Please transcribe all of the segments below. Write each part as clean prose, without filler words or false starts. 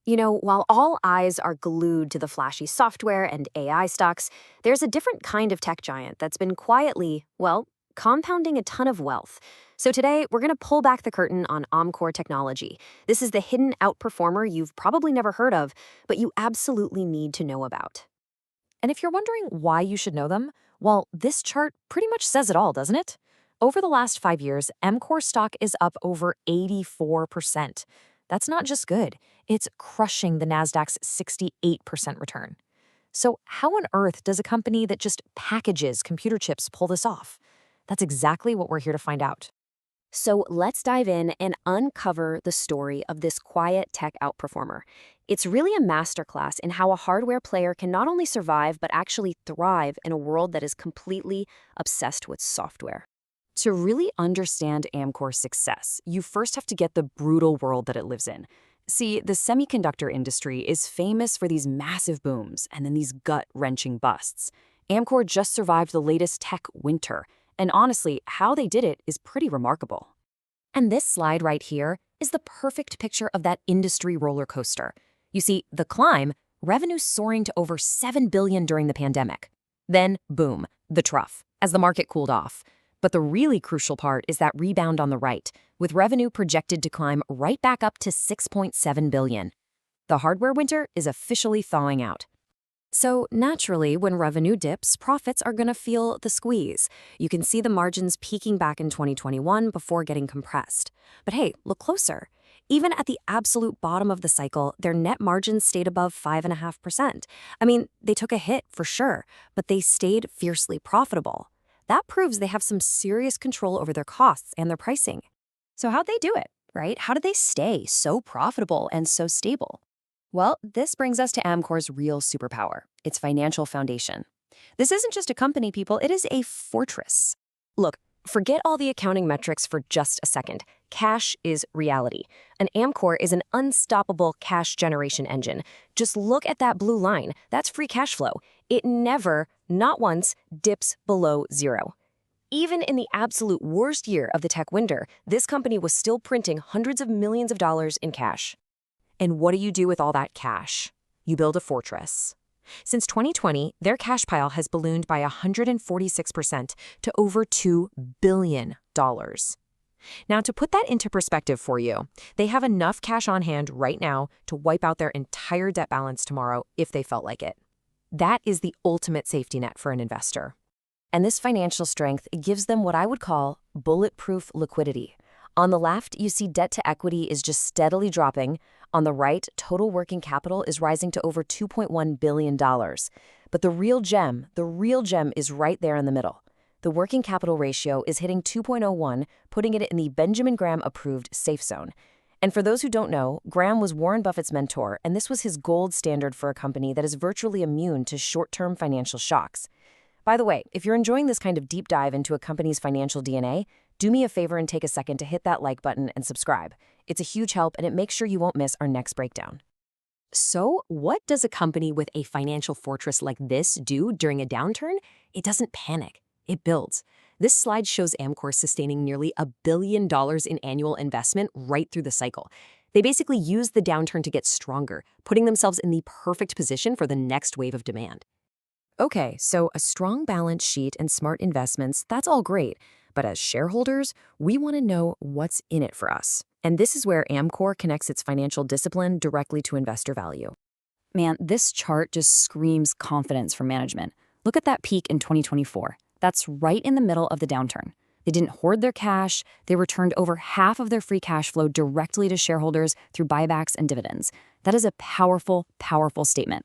While all eyes are glued to the flashy software and AI stocks, there's a different kind of tech giant that's been quietly, well, compounding a ton of wealth. So today, we're going to pull back the curtain on Amkor Technology. This is the hidden outperformer you've probably never heard of, but you absolutely need to know about. And if you're wondering why you should know them, well, this chart pretty much says it all, doesn't it? Over the last 5 years, Amkor stock is up over 84%. That's not just good, it's crushing the Nasdaq's 68% return. So, how on earth does a company that just packages computer chips pull this off? That's exactly what we're here to find out. So let's dive in and uncover the story of this quiet tech outperformer. It's really a masterclass in how a hardware player can not only survive, but actually thrive in a world that is completely obsessed with software. To really understand Amkor's success, you first have to get the brutal world that it lives in. See, the semiconductor industry is famous for these massive booms and then these gut-wrenching busts. Amkor just survived the latest tech winter, and honestly, how they did it is pretty remarkable. And this slide right here is the perfect picture of that industry roller coaster. You see, the climb, revenue soaring to over $7 billion during the pandemic. Then, boom, the trough, as the market cooled off. But the really crucial part is that rebound on the right, with revenue projected to climb right back up to $6.7 billion. The hardware winter is officially thawing out. So naturally, when revenue dips, profits are going to feel the squeeze. You can see the margins peaking back in 2021 before getting compressed. But hey, look closer. Even at the absolute bottom of the cycle, their net margins stayed above 5.5%. I mean, they took a hit for sure, but they stayed fiercely profitable. That proves they have some serious control over their costs and their pricing. So how'd they do it, right? How did they stay so profitable and so stable? Well, this brings us to Amkor's real superpower, its financial foundation. This isn't just a company, people, it is a fortress. Look, forget all the accounting metrics for just a second. Cash is reality. An Amkor is an unstoppable cash generation engine. Just look at that blue line. That's free cash flow. It never, not once, dips below zero. Even in the absolute worst year of the tech winter, this company was still printing hundreds of millions of dollars in cash. And what do you do with all that cash? You build a fortress. Since 2020, their cash pile has ballooned by 146% to over $2 billion. Now, to put that into perspective for you, they have enough cash on hand right now to wipe out their entire debt balance tomorrow if they felt like it. That is the ultimate safety net for an investor. And this financial strength gives them what I would call bulletproof liquidity. On the left, you see debt to equity is just steadily dropping. On the right, total working capital is rising to over $2.1 billion. But the real gem is right there in the middle. The working capital ratio is hitting 2.01, putting it in the Benjamin Graham-approved safe zone. And for those who don't know, Graham was Warren Buffett's mentor, and this was his gold standard for a company that is virtually immune to short-term financial shocks. By the way, if you're enjoying this kind of deep dive into a company's financial DNA, do me a favor and take a second to hit that like button and subscribe. It's a huge help, and it makes sure you won't miss our next breakdown. So, what does a company with a financial fortress like this do during a downturn? It doesn't panic. It builds. This slide shows Amkor sustaining nearly $1 billion in annual investment right through the cycle. They basically use the downturn to get stronger, putting themselves in the perfect position for the next wave of demand. Okay, so a strong balance sheet and smart investments, that's all great. But as shareholders, we want to know what's in it for us. And this is where Amkor connects its financial discipline directly to investor value. Man, this chart just screams confidence from management. Look at that peak in 2024. That's right in the middle of the downturn. They didn't hoard their cash. They returned over half of their free cash flow directly to shareholders through buybacks and dividends. That is a powerful, powerful statement.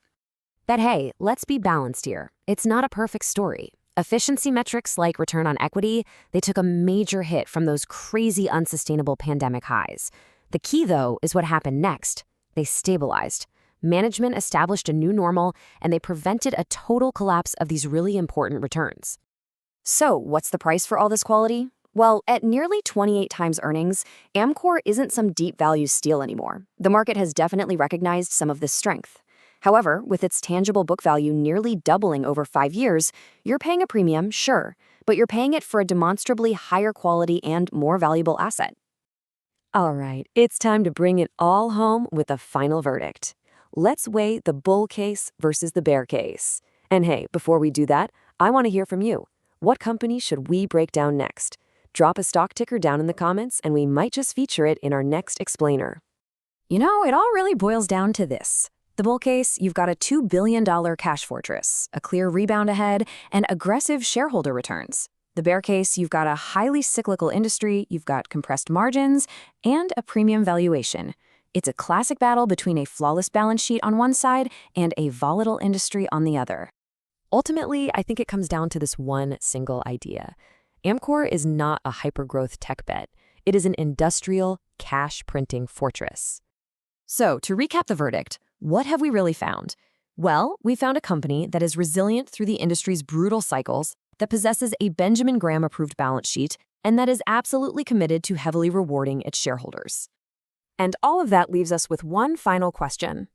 But hey, let's be balanced here. It's not a perfect story. Efficiency metrics like return on equity, they took a major hit from those crazy unsustainable pandemic highs. The key, though, is what happened next. They stabilized. Management established a new normal, and they prevented a total collapse of these really important returns. So, what's the price for all this quality? Well, at nearly 28 times earnings, Amkor isn't some deep value steal anymore. The market has definitely recognized some of this strength. However, with its tangible book value nearly doubling over 5 years, you're paying a premium, sure, but you're paying it for a demonstrably higher quality and more valuable asset. All right, it's time to bring it all home with a final verdict. Let's weigh the bull case versus the bear case. And hey, before we do that, I want to hear from you. What company should we break down next? Drop a stock ticker down in the comments, and we might just feature it in our next explainer. You know, it all really boils down to this. The bull case, you've got a $2 billion cash fortress, a clear rebound ahead, and aggressive shareholder returns. The bear case, you've got a highly cyclical industry, you've got compressed margins, and a premium valuation. It's a classic battle between a flawless balance sheet on one side and a volatile industry on the other. Ultimately, I think it comes down to this one single idea. Amkor is not a hypergrowth tech bet. It is an industrial, cash-printing fortress. So, to recap the verdict, what have we really found? Well, we found a company that is resilient through the industry's brutal cycles, that possesses a Benjamin Graham-approved balance sheet, and that is absolutely committed to heavily rewarding its shareholders. And all of that leaves us with one final question.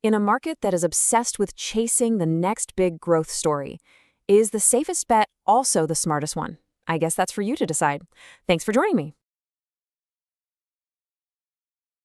In a market that is obsessed with chasing the next big growth story, is the safest bet also the smartest one? I guess that's for you to decide. Thanks for joining me.